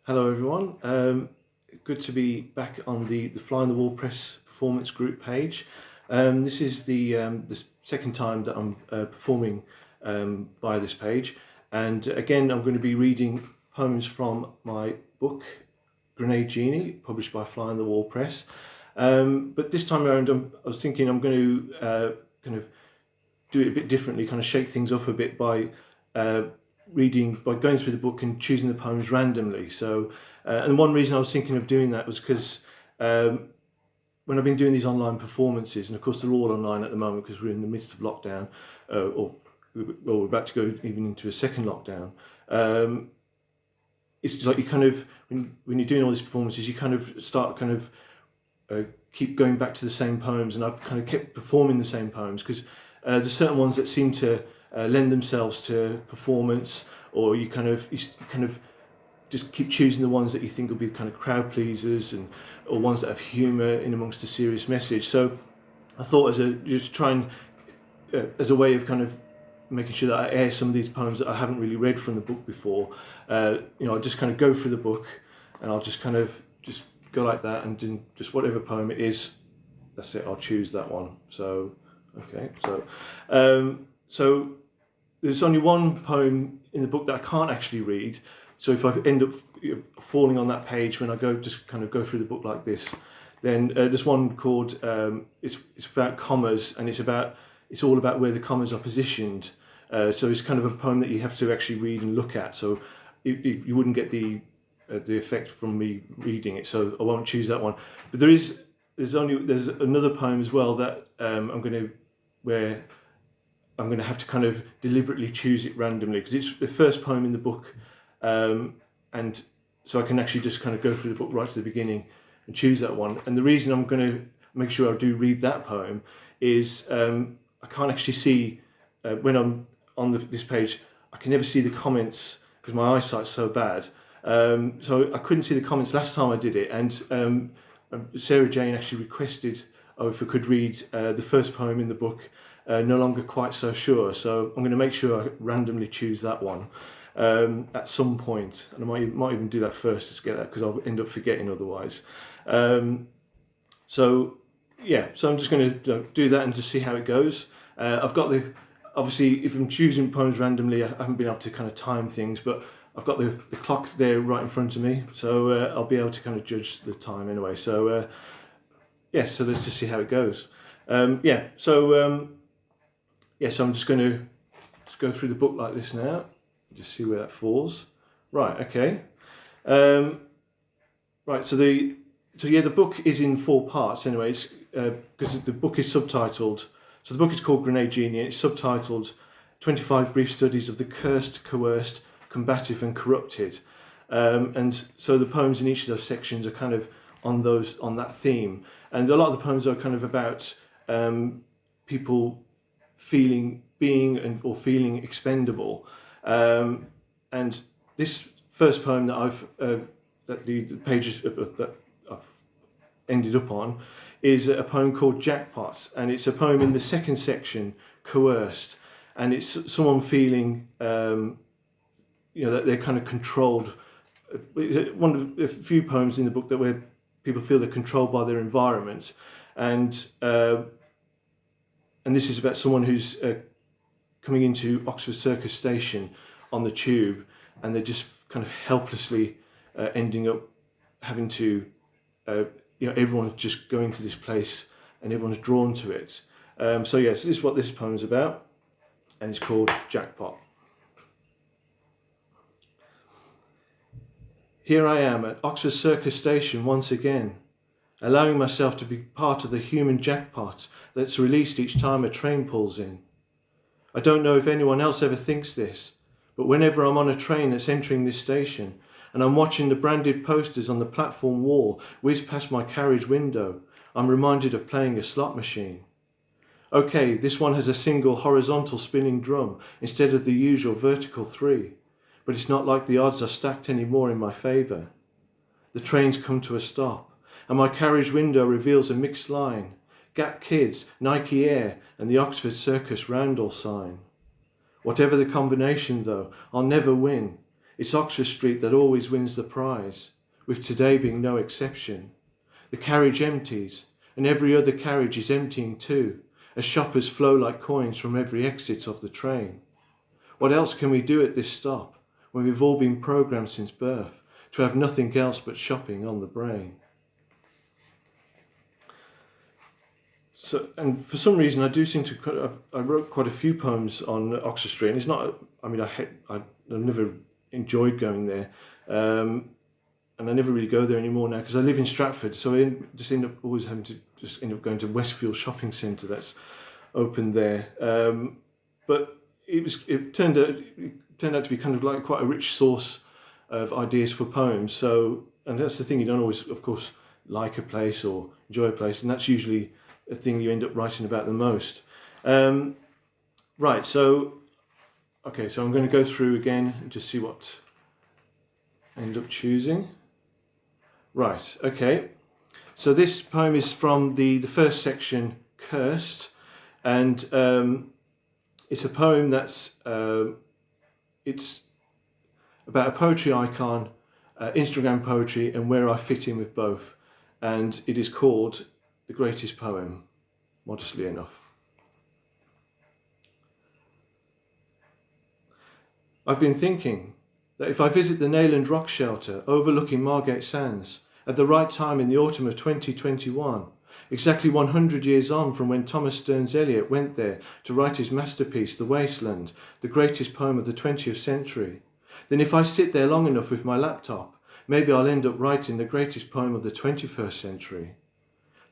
Hello everyone, good to be back on the Fly on the Wall Press performance group page. This is the second time that I'm performing via this page, and again I'm going to be reading poems from my book Genie, published by Fly on the Wall Press. But this time around I was thinking I'm going to kind of do it a bit differently, kind of shake things up a bit by going through the book and choosing the poems randomly. So, and one reason I was thinking of doing that was because when I've been doing these online performances, and of course they're all online at the moment because we're in the midst of lockdown, or we're about to go even into a second lockdown. It's like you kind of, when you're doing all these performances, you kind of start keep going back to the same poems, and I've kind of kept performing the same poems because there's certain ones that seem to lend themselves to performance, or you kind of just keep choosing the ones that you think will be kind of crowd pleasers, or ones that have humour in amongst a serious message. So I thought as a way of kind of making sure that I air some of these poems that I haven't really read from the book before, I'll just kind of go through the book and I'll just kind of just go like that, and then just whatever poem it is, that's it, I'll choose that one. So okay, so there's only one poem in the book that I can't actually read. So if I end up falling on that page when I go through the book like this, then there's one called it's about commas, and it's all about where the commas are positioned. So it's kind of a poem that you have to actually read and look at. So you wouldn't get the effect from me reading it. So I won't choose that one. But there's another poem as well that I'm going to have to kind of deliberately choose it randomly, because it's the first poem in the book, and so I can actually just kind of go through the book right to the beginning and choose that one. And the reason I'm going to make sure I do read that poem is I can't actually see, when I'm on this page, I can never see the comments because my eyesight's so bad. So I couldn't see the comments last time I did it, and Sarah Jane actually requested if I could read the first poem in the book, No Longer Quite So Sure. So I'm going to make sure I randomly choose that one at some point, and I might even do that first just to get that, because I'll end up forgetting otherwise. So I'm just going to do that and just see how it goes. I've got obviously if I'm choosing poems randomly, I haven't been able to kind of time things, but I've got the clock there right in front of me, so I'll be able to kind of judge the time anyway. So so let's just see how it goes. So I'm just going to go through the book like this now, just see where that falls. Right, okay. Right, so the book is in 4 parts anyway, because the book is subtitled. So the book is called Genie, and it's subtitled 25 Brief Studies of the Cursed, Coerced, Combative and Corrupted. And so the poems in each of those sections are kind of on that theme. And a lot of the poems are kind of about people feeling expendable. And this first poem that the pages that I've ended up on is a poem called Jackpot, and it's a poem in the second section, Coerced, and it's someone feeling that they're kind of controlled. One of the few poems in the book where people feel they're controlled by their environment, and this is about someone who's coming into Oxford Circus Station on the tube, and they're just kind of helplessly ending up having to, everyone's just going to this place and everyone's drawn to it. So this is what this poem's about, and it's called Jackpot. Here I am at Oxford Circus Station once again, allowing myself to be part of the human jackpot that's released each time a train pulls in. I don't know if anyone else ever thinks this, but whenever I'm on a train that's entering this station, and I'm watching the branded posters on the platform wall whiz past my carriage window, I'm reminded of playing a slot machine. Okay, this one has a single horizontal spinning drum instead of the usual vertical 3, but it's not like the odds are stacked anymore in my favour. The trains come to a stop, and my carriage window reveals a mixed line: Gap Kids, Nike Air, and the Oxford Circus Roundel sign. Whatever the combination though, I'll never win. It's Oxford Street that always wins the prize, with today being no exception. The carriage empties, and every other carriage is emptying too, as shoppers flow like coins from every exit of the train. What else can we do at this stop, when we've all been programmed since birth to have nothing else but shopping on the brain? So, and for some reason, I do seem to. I wrote quite a few poems on Oxford Street, and it's not. I mean, I've never enjoyed going there, and I never really go there anymore now because I live in Stratford. So I just end up always having to just end up going to Westfield Shopping Centre that's open there. But it turned out to be kind of like quite a rich source of ideas for poems. So, and that's the thing, you don't always, of course, like a place or enjoy a place, and that's usually a thing you end up writing about the most. Right, so okay, so I'm going to go through again and just see what I end up choosing. Right, okay. So this poem is from the first section, Cursed, and it's a poem that's it's about a poetry icon, Instagram poetry, and where I fit in with both. And it is called The Greatest Poem, modestly enough. I've been thinking that if I visit the Nayland Rock Shelter overlooking Margate Sands at the right time in the autumn of 2021, exactly 100 years on from when Thomas Stearns Eliot went there to write his masterpiece, The Wasteland, the greatest poem of the 20th century, then if I sit there long enough with my laptop, maybe I'll end up writing the greatest poem of the 21st century.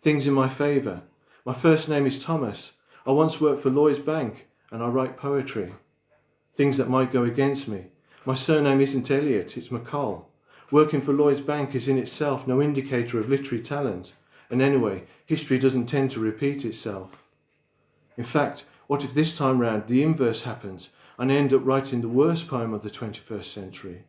Things in my favour. My first name is Thomas. I once worked for Lloyds Bank and I write poetry. Things that might go against me. My surname isn't Eliot, it's McColl. Working for Lloyds Bank is in itself no indicator of literary talent. And anyway, history doesn't tend to repeat itself. In fact, what if this time round the inverse happens and I end up writing the worst poem of the 21st century?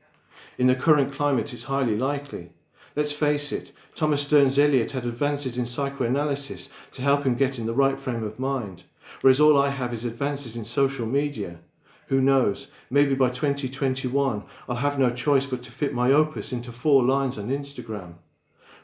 In the current climate, it's highly likely. Let's face it, Thomas Stearns Eliot had advances in psychoanalysis to help him get in the right frame of mind, whereas all I have is advances in social media. Who knows, maybe by 2021 I'll have no choice but to fit my opus into 4 lines on Instagram.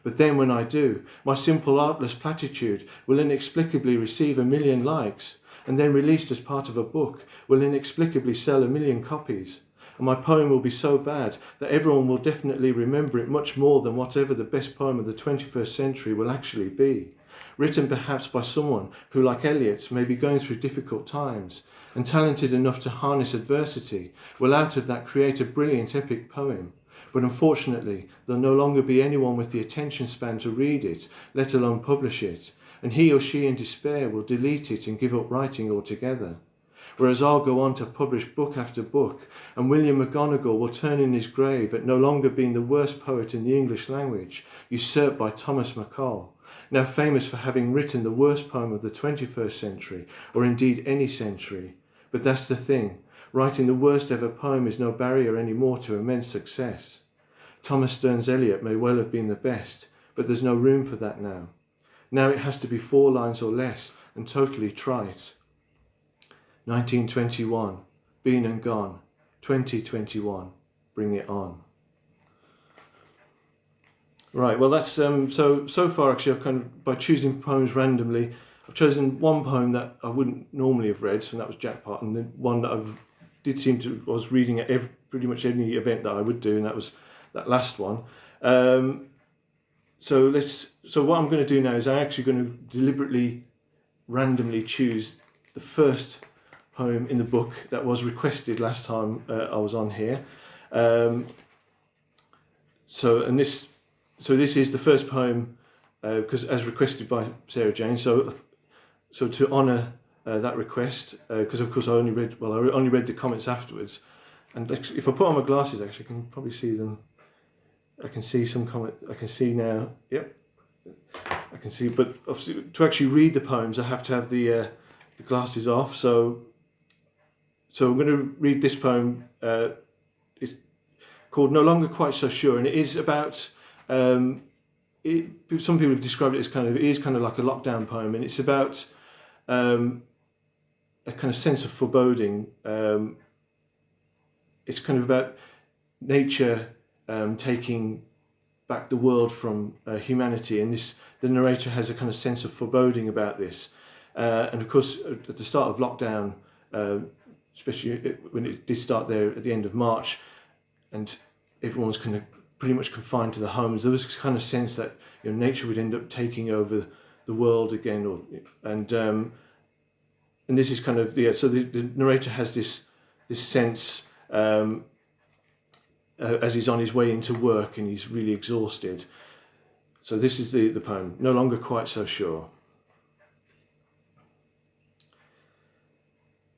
But then when I do, my simple artless platitude will inexplicably receive 1 million likes, and then released as part of a book will inexplicably sell 1 million copies. And my poem will be so bad that everyone will definitely remember it much more than whatever the best poem of the 21st century will actually be. Written perhaps by someone who, like Eliot, may be going through difficult times, and talented enough to harness adversity, will out of that create a brilliant epic poem. But unfortunately, there'll no longer be anyone with the attention span to read it, let alone publish it, and he or she in despair will delete it and give up writing altogether. Whereas I'll go on to publish book after book, and William McGonagall will turn in his grave at no longer being the worst poet in the English language, usurped by Thomas McColl, now famous for having written the worst poem of the 21st century, or indeed any century. But that's the thing, writing the worst ever poem is no barrier anymore to immense success. Thomas Stearns Eliot may well have been the best, but there's no room for that now. Now it has to be 4 lines or less, and totally trite. 1921, been and gone. 2021, bring it on. Right, well that's so far actually I've kind of, by choosing poems randomly, I've chosen one poem that I wouldn't normally have read, and that was Jackpot, and then one that I was reading at pretty much any event that I would do, and that was that last one. So what I'm going to do now is I'm actually going to deliberately, randomly choose the first poem in the book that was requested last time I was on here. So this is the first poem because as requested by Sarah Jane. So to honour that request, because of course I only read the comments afterwards, and actually, if I put on my glasses, actually I can probably see them. I can see some comment. I can see now. Yep, I can see. But obviously, to actually read the poems, I have to have the glasses off. So I'm going to read this poem. It's called "No Longer Quite So Sure," and it is about. Some people have described it as it is kind of like a lockdown poem, and it's about a kind of sense of foreboding. It's kind of about nature taking back the world from humanity, and the narrator has a kind of sense of foreboding about this. And of course, at the start of lockdown, especially when it did start there at the end of March, and everyone was kind of pretty much confined to the homes, there was this kind of sense that nature would end up taking over the world again, and this is kind of so the narrator has this sense as he's on his way into work and he's really exhausted. So this is the poem, No Longer Quite So Sure.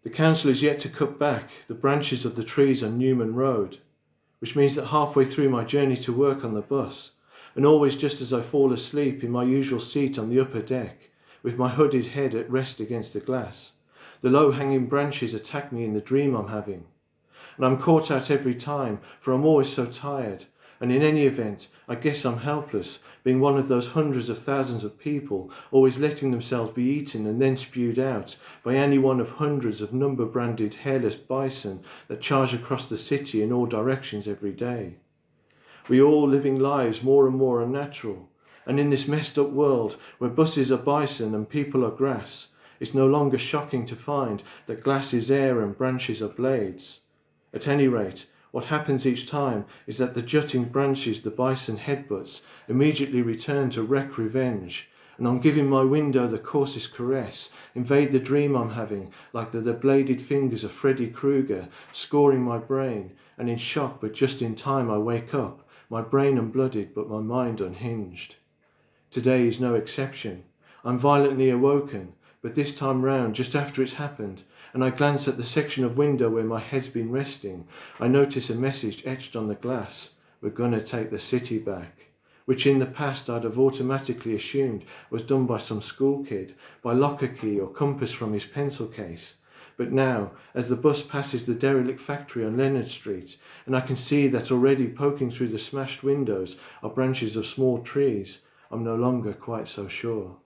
The council is yet to cut back the branches of the trees on Newman Road, which means that halfway through my journey to work on the bus, and always just as I fall asleep in my usual seat on the upper deck, with my hooded head at rest against the glass, the low-hanging branches attack me in the dream I'm having. And I'm caught out every time, for I'm always so tired, and in any event, I guess I'm helpless, being one of those hundreds of thousands of people always letting themselves be eaten and then spewed out by any one of hundreds of number-branded hairless bison that charge across the city in all directions every day. We all living lives more and more unnatural, and in this messed up world where buses are bison and people are grass, it's no longer shocking to find that glass is air and branches are blades. At any rate, what happens each time is that the jutting branches the bison headbutts immediately return to wreak revenge, and on giving my window the coarsest caress, invade the dream I'm having like the bladed fingers of Freddy Krueger, scoring my brain, and in shock but just in time I wake up, my brain unblooded but my mind unhinged. Today is no exception. I'm violently awoken, but this time round, just after it's happened, and I glance at the section of window where my head's been resting, I notice a message etched on the glass, "We're gonna take the city back," which in the past I'd have automatically assumed was done by some school kid, by locker key or compass from his pencil case. But now, as the bus passes the derelict factory on Leonard Street, and I can see that already poking through the smashed windows are branches of small trees, I'm no longer quite so sure.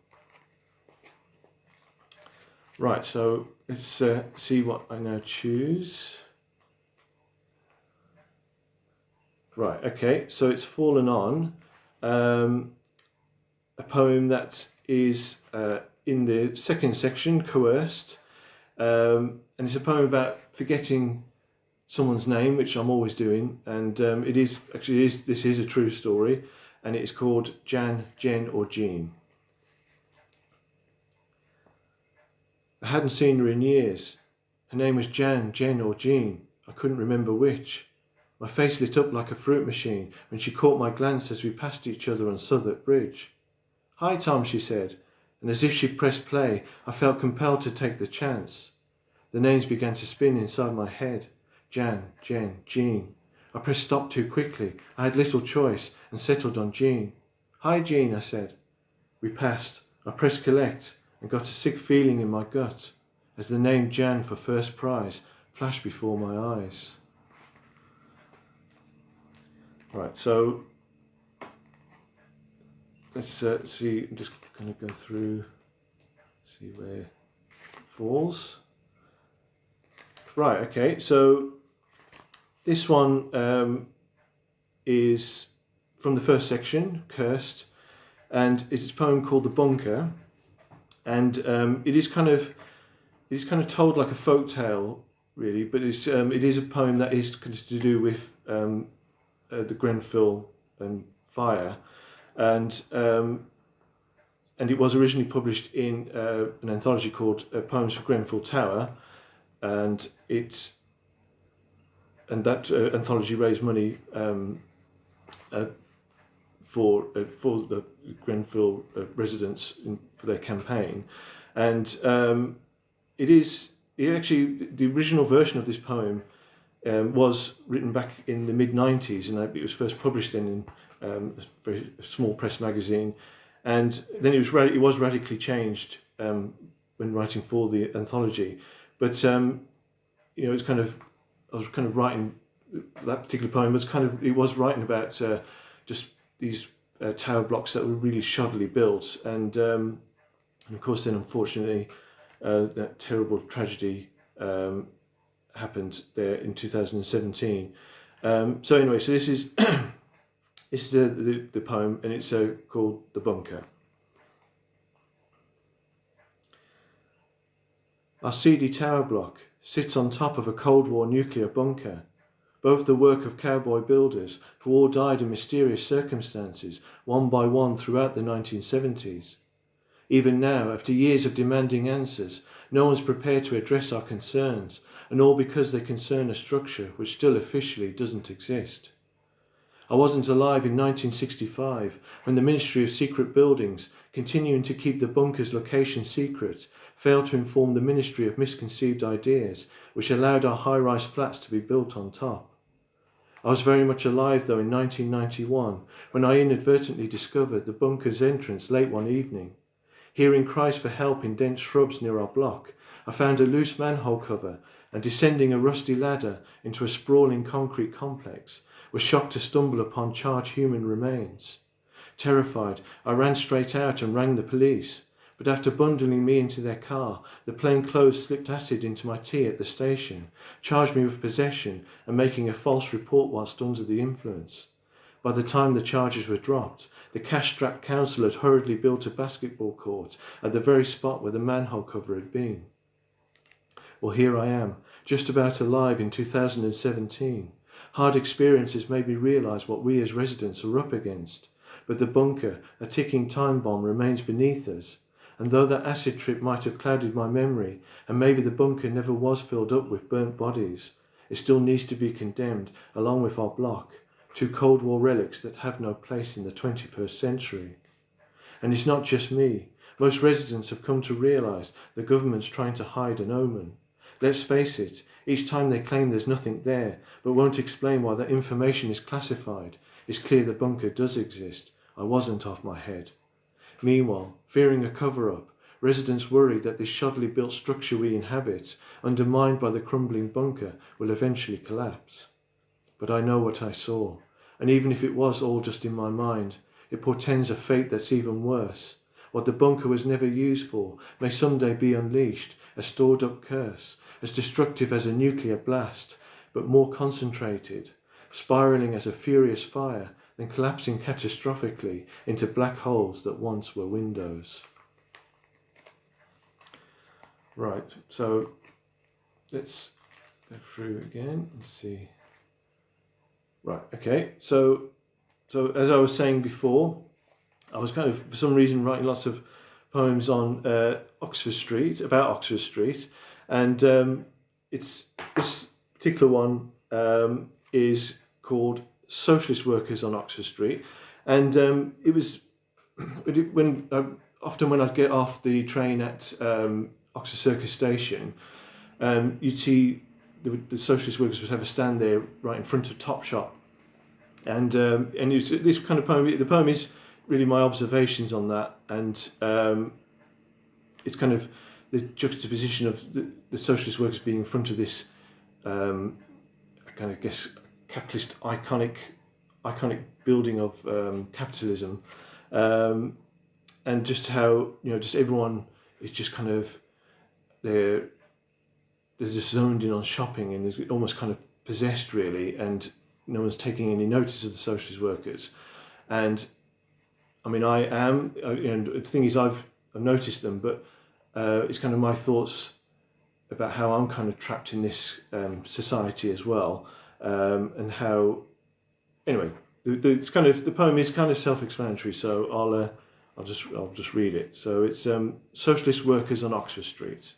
Right, so let's see what I now choose. Right, okay, so it's fallen on a poem that is in the second section, Coerced, and it's a poem about forgetting someone's name, which I'm always doing, and this is a true story, and it is called Jan, Jen or Jean. I hadn't seen her in years. Her name was Jan, Jen or Jean. I couldn't remember which. My face lit up like a fruit machine when she caught my glance as we passed each other on Southwark Bridge. "Hi, Tom," she said, and as if she pressed play, I felt compelled to take the chance. The names began to spin inside my head. Jan, Jen, Jean. I pressed stop too quickly. I had little choice and settled on Jean. "Hi, Jean," I said. We passed. I pressed collect and got a sick feeling in my gut as the name Jan for first prize flashed before my eyes. Right, so let's see, I'm just going to go through, see where it falls. Right, okay, so this one is from the first section, Cursed, and it's a poem called The Bonker. And it is kind of told like a folk tale, really, but it is a poem that is to do with the Grenfell fire, and it was originally published in an anthology called Poems for Grenfell Tower, and that anthology raised money for the Grenfell residents for their campaign, and the original version of this poem was written back in the mid-90s, and it was first published in a very small press magazine, and then it was radically changed when writing for the anthology. But it's I was kind of writing that particular poem was writing about just these tower blocks that were really shoddily built, and of course then unfortunately that terrible tragedy happened there in 2017, So anyway, so this is this is the poem, and it's called The Bunker. Our seedy tower block sits on top of a Cold War nuclear bunker, both the work of cowboy builders who all died in mysterious circumstances, one by one throughout the 1970s. Even now, after years of demanding answers, no one's prepared to address our concerns, and all because they concern a structure which still officially doesn't exist. I wasn't alive in 1965 when the Ministry of Secret Buildings, continuing to keep the bunker's location secret, failed to inform the Ministry of Misconceived Ideas, which allowed our high-rise flats to be built on top. I was very much alive though in 1991 when I inadvertently discovered the bunker's entrance late one evening. Hearing cries for help in dense shrubs near our block, I found a loose manhole cover and, descending a rusty ladder into a sprawling concrete complex, was shocked to stumble upon charred human remains. Terrified, I ran straight out and rang the police, but after bundling me into their car, the plainclothes slipped acid into my tea at the station, charged me with possession and making a false report whilst under the influence. By the time the charges were dropped, the cash-strapped council had hurriedly built a basketball court at the very spot where the manhole cover had been. Well, here I am, just about alive in 2017. Hard experiences made me realise what we as residents are up against, but the bunker, a ticking time bomb, remains beneath us, and though that acid trip might have clouded my memory, and maybe the bunker never was filled up with burnt bodies, it still needs to be condemned along with our block, two Cold War relics that have no place in the 21st century. And it's not just me. Most residents have come to realise the government's trying to hide an omen. Let's face it, each time they claim there's nothing there, but won't explain why that information is classified, it's clear the bunker does exist. I wasn't off my head. Meanwhile, fearing a cover-up, residents worry that this shoddily built structure we inhabit, undermined by the crumbling bunker, will eventually collapse. But I know what I saw, and even if it was all just in my mind, it portends a fate that's even worse. What the bunker was never used for may someday be unleashed, a stored-up curse, as destructive as a nuclear blast, but more concentrated, spiralling as a furious fire, then collapsing catastrophically into black holes that once were windows. Right, so let's go through again and see. Right, okay, so as I was saying before, I was kind of, for some reason, writing lots of poems on Oxford Street, about Oxford Street, and this particular one is called Socialist Workers on Oxford Street, and often when I'd get off the train at Oxford Circus Station, you'd see the Socialist Workers would have a stand there right in front of Topshop, and it's this kind of poem. The poem is really my observations on that, and it's kind of the juxtaposition of the Socialist Workers being in front of this kind of guess capitalist iconic building of capitalism, and just how just everyone is just kind of they're just zoned in on shopping and is almost kind of possessed really, and no one's taking any notice of the Socialist Workers. And I mean, I am, and the thing is, I've noticed them, but it's kind of my thoughts about how I'm kind of trapped in this society as well, and how, anyway, the poem is kind of self-explanatory. So I'll just read it. So it's Socialist Workers on Oxford Street.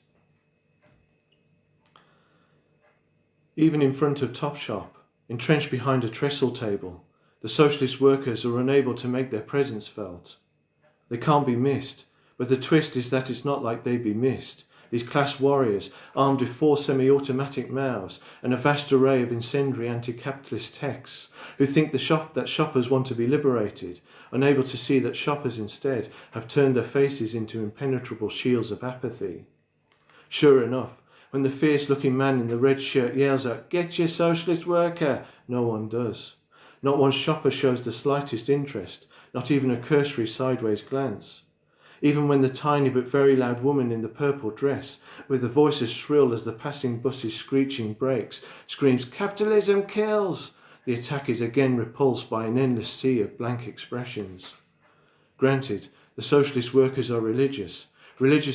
Even in front of Topshop, entrenched behind a trestle table, the Socialist Workers are unable to make their presence felt. They can't be missed, but the twist is that it's not like they be missed. These class warriors, armed with 4 semi-automatic mouths and a vast array of incendiary anti-capitalist texts, who think that shoppers want to be liberated, unable to see that shoppers instead have turned their faces into impenetrable shields of apathy. Sure enough, when the fierce-looking man in the red shirt yells out, "Get your Socialist Worker!" no one does. Not one shopper shows the slightest interest, not even a cursory sideways glance. Even when the tiny but very loud woman in the purple dress, with a voice as shrill as the passing bus's screeching brakes, screams, "Capitalism kills!" the attack is again repulsed by an endless sea of blank expressions. Granted, the socialist workers are religious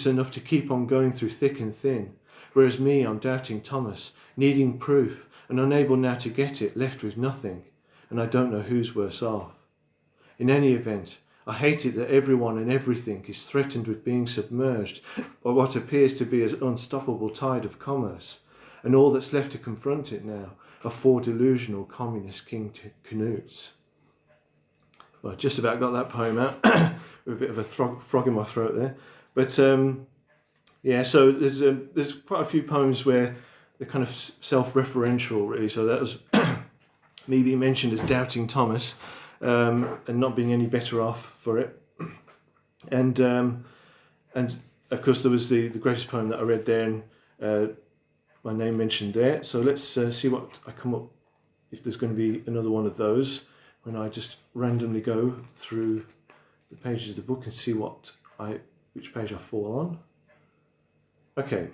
enough to keep on going through thick and thin, whereas me, I'm doubting Thomas, needing proof and unable now to get it, left with nothing, and I don't know who's worse off. In any event, I hate it that everyone and everything is threatened with being submerged by what appears to be an unstoppable tide of commerce, and all that's left to confront it now are 4 delusional communist king canutes. Well, I just about got that poem out with a bit of a frog in my throat there. But yeah, so there's quite a few poems where they're kind of self-referential, really. So that was me being mentioned as doubting Thomas and not being any better off for it. And of course there was the greatest poem that I read there, and my name mentioned there. So let's see what I come up, if there's going to be another one of those, when I just randomly go through the pages of the book and see which page I fall on. Okay,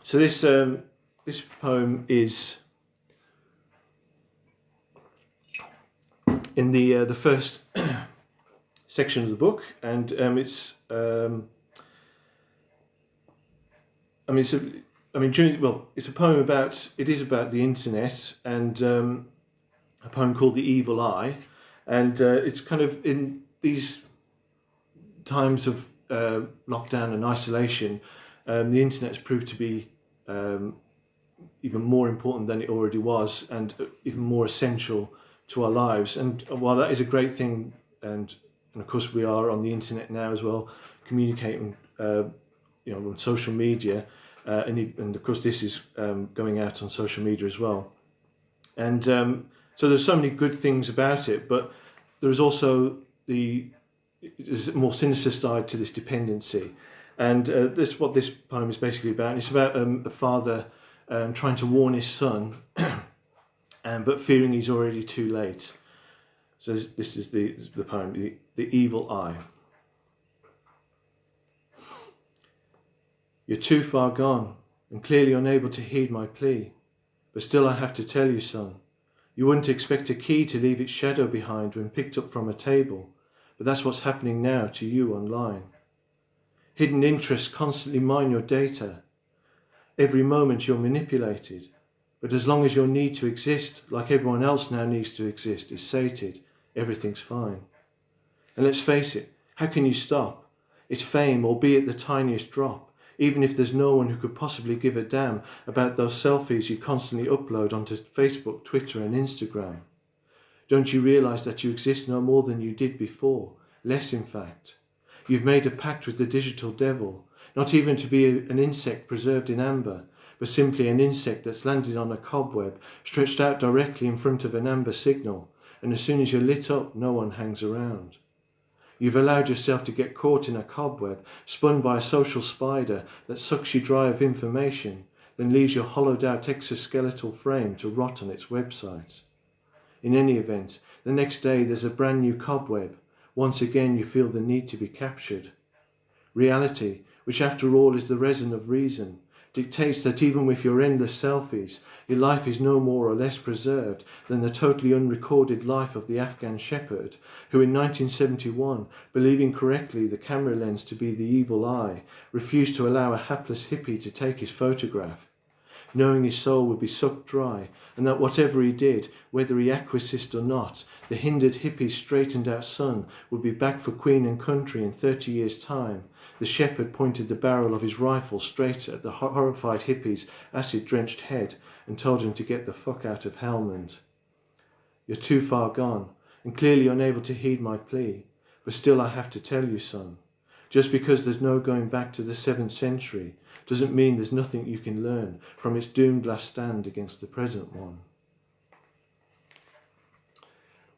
so this poem is in the first section of the book, and it's it's a poem about the internet, and a poem called The Evil Eye, and it's kind of in these times of lockdown and isolation, the internet has proved to be even more important than it already was, and even more essential to our lives. And while that is a great thing, and of course we are on the internet now as well, communicating on social media, and of course this is going out on social media as well, and so there's so many good things about it, but there's also there's a more sinister side to this dependency. And what this poem is basically about. And it's about a father trying to warn his son, but fearing he's already too late. So this is the poem, The Evil Eye. You're too far gone, and clearly unable to heed my plea. But still I have to tell you, son, you wouldn't expect a key to leave its shadow behind when picked up from a table, but that's what's happening now to you online. Hidden interests constantly mine your data. Every moment you're manipulated. But as long as your need to exist, like everyone else now needs to exist, is sated, everything's fine. And let's face it, how can you stop? It's fame, albeit the tiniest drop, even if there's no one who could possibly give a damn about those selfies you constantly upload onto Facebook, Twitter and Instagram. Don't you realise that you exist no more than you did before? Less, in fact. You've made a pact with the digital devil, not even to be an insect preserved in amber, but simply an insect that's landed on a cobweb, stretched out directly in front of an amber signal, and as soon as you're lit up, no one hangs around. You've allowed yourself to get caught in a cobweb, spun by a social spider that sucks you dry of information, then leaves your hollowed out exoskeletal frame to rot on its website. In any event, the next day there's a brand new cobweb. Once again you feel the need to be captured. Reality, which after all is the resin of reason, dictates that even with your endless selfies, your life is no more or less preserved than the totally unrecorded life of the Afghan shepherd who in 1971, believing correctly the camera lens to be the evil eye, refused to allow a hapless hippie to take his photograph, knowing his soul would be sucked dry, and that whatever he did, whether he acquiesced or not, the hindered hippie's straightened out son would be back for Queen and country in 30 years' time. The shepherd pointed the barrel of his rifle straight at the horrified hippie's acid-drenched head and told him to get the fuck out of Helmand. You're too far gone, and clearly unable to heed my plea, but still I have to tell you, son. Just because there's no going back to the 7th century doesn't mean there's nothing you can learn from its doomed last stand against the present one.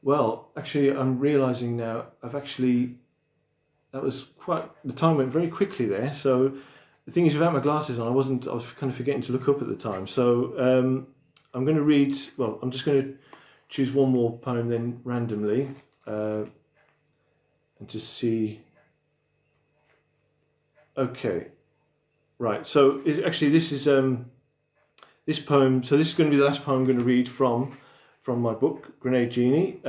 Well, actually, I'm realising now, that was the time went very quickly there. So the thing is, without my glasses on, I was kind of forgetting to look up at the time. So I'm going to read, I'm just going to choose one more poem then randomly and just see. Okay. Right, so this is this poem. So this is going to be the last poem I'm going to read from from my book, Grenade Genie,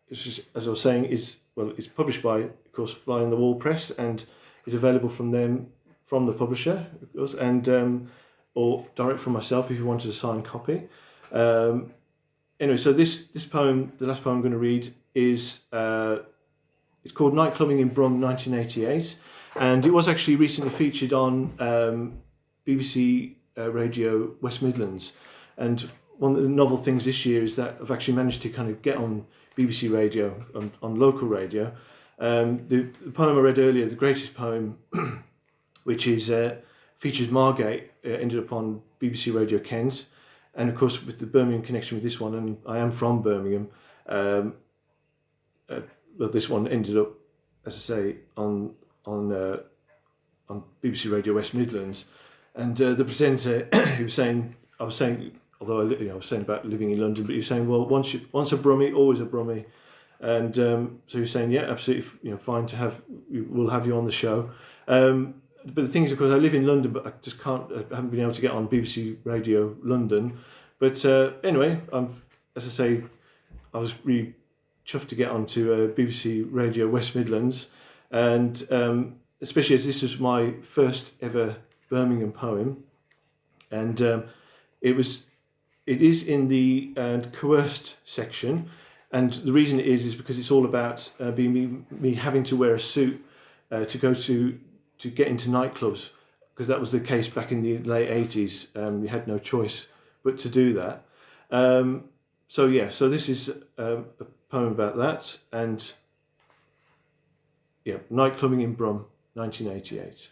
which is, as I was saying, it's published by, of course, Fly on the Wall Press, and is available from the publisher, of course, and or direct from myself if you wanted a signed copy. Anyway, so this poem, the last poem I'm going to read, is it's called Nightclubbing in Brum, 1988, and it was actually recently featured on BBC Radio West Midlands. And one of the novel things this year is that I've actually managed to kind of get on BBC Radio, on local radio. The poem I read earlier, the greatest poem, which is features Margate, ended up on BBC Radio Kent, and of course with the Birmingham connection with this one, and I am from Birmingham. Well, this one ended up, as I say, on BBC Radio West Midlands, and the presenter, he was saying, I was saying, although I was saying about living in London, but he was saying, well, once a Brummie, always a Brummie. And so he was saying, yeah, absolutely, fine to have, we'll have you on the show. But the thing is, of course, I live in London, but I just can't, I haven't been able to get on BBC Radio London. But anyway, as I say, I was really chuffed to get onto BBC Radio West Midlands, and especially as this was my first ever Birmingham poem, and it is in the coerced section. And the reason it is because it's all about me having to wear a suit to get into nightclubs, because that was the case back in the late 80s. You had no choice but to do that. So this is a poem about that, and yeah, Nightclubbing in Brum, 1988.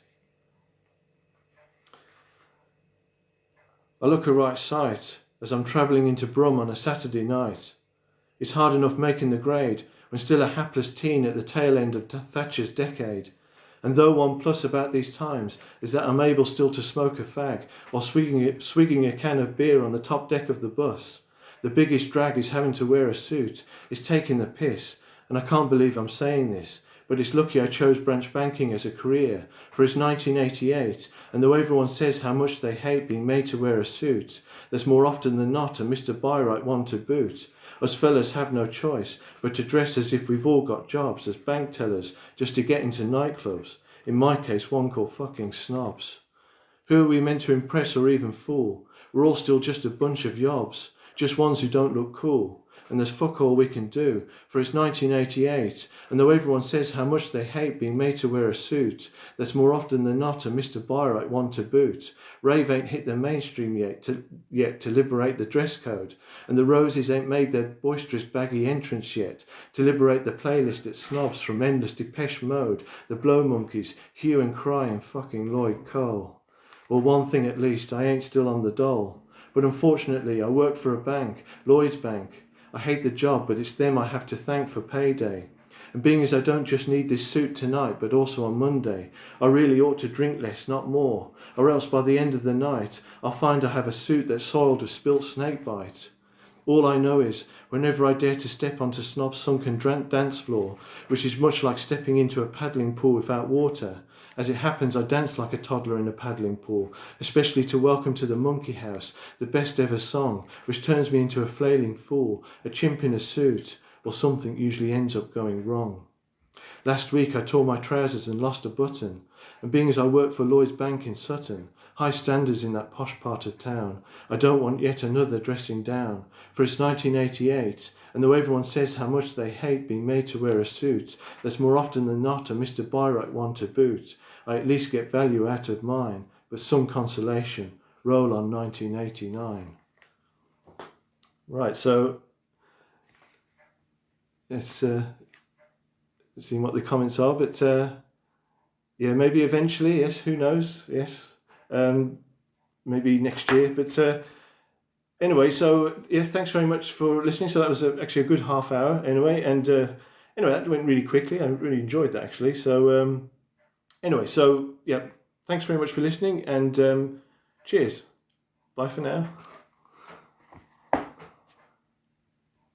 I look a right sight as I'm travelling into Brum on a Saturday night. It's hard enough making the grade when still a hapless teen at the tail end of Thatcher's decade. And though one plus about these times is that I'm able still to smoke a fag while swigging a can of beer on the top deck of the bus. The biggest drag is having to wear a suit. It's taking the piss, and I can't believe I'm saying this, but it's lucky I chose branch banking as a career, for it's 1988, and though everyone says how much they hate being made to wear a suit, there's more often than not a Mr. Byright one to boot. Us fellas have no choice but to dress as if we've all got jobs as bank tellers just to get into nightclubs. In my case, one called fucking snobs. Who are we meant to impress or even fool? We're all still just a bunch of yobs, just ones who don't look cool. And there's fuck all we can do, for it's 1988, and though everyone says how much they hate being made to wear a suit, there's more often than not a Mr. Byright one to boot. Rave ain't hit the mainstream yet to liberate the dress code, and the Roses ain't made their boisterous baggy entrance yet to liberate the playlist at snobs from endless Depeche Mode, the Blow Monkeys, Hue and Cry and fucking Lloyd Cole. Well, one thing at least, I ain't still on the dole, but unfortunately I work for a bank, Lloyd's Bank. I hate the job, but it's them I have to thank for payday. And being as I don't just need this suit tonight, but also on Monday, I really ought to drink less, not more, or else by the end of the night, I'll find I have a suit that's soiled with spilt snakebite. All I know is, whenever I dare to step onto Snob's sunken dance floor, which is much like stepping into a paddling pool without water, as it happens I dance like a toddler in a paddling pool, especially to Welcome to the Monkey House, the best ever song, which turns me into a flailing fool, a chimp in a suit, or something usually ends up going wrong. Last week I tore my trousers and lost a button, and being as I work for Lloyd's Bank in Sutton, high standards in that posh part of town, I don't want yet another dressing down, for it's 1988, and though everyone says how much they hate being made to wear a suit, there's more often than not a Mr. Byright one to boot. I at least get value out of mine, but some consolation. Roll on 1989. Right, so let's see what the comments are, but yeah, maybe eventually, yes, who knows, yes, maybe next year, but anyway, so yes, thanks very much for listening. So that was actually a good half hour anyway, and anyway, that went really quickly. I really enjoyed that actually. So anyway, so yeah, thanks very much for listening, and cheers. Bye for now.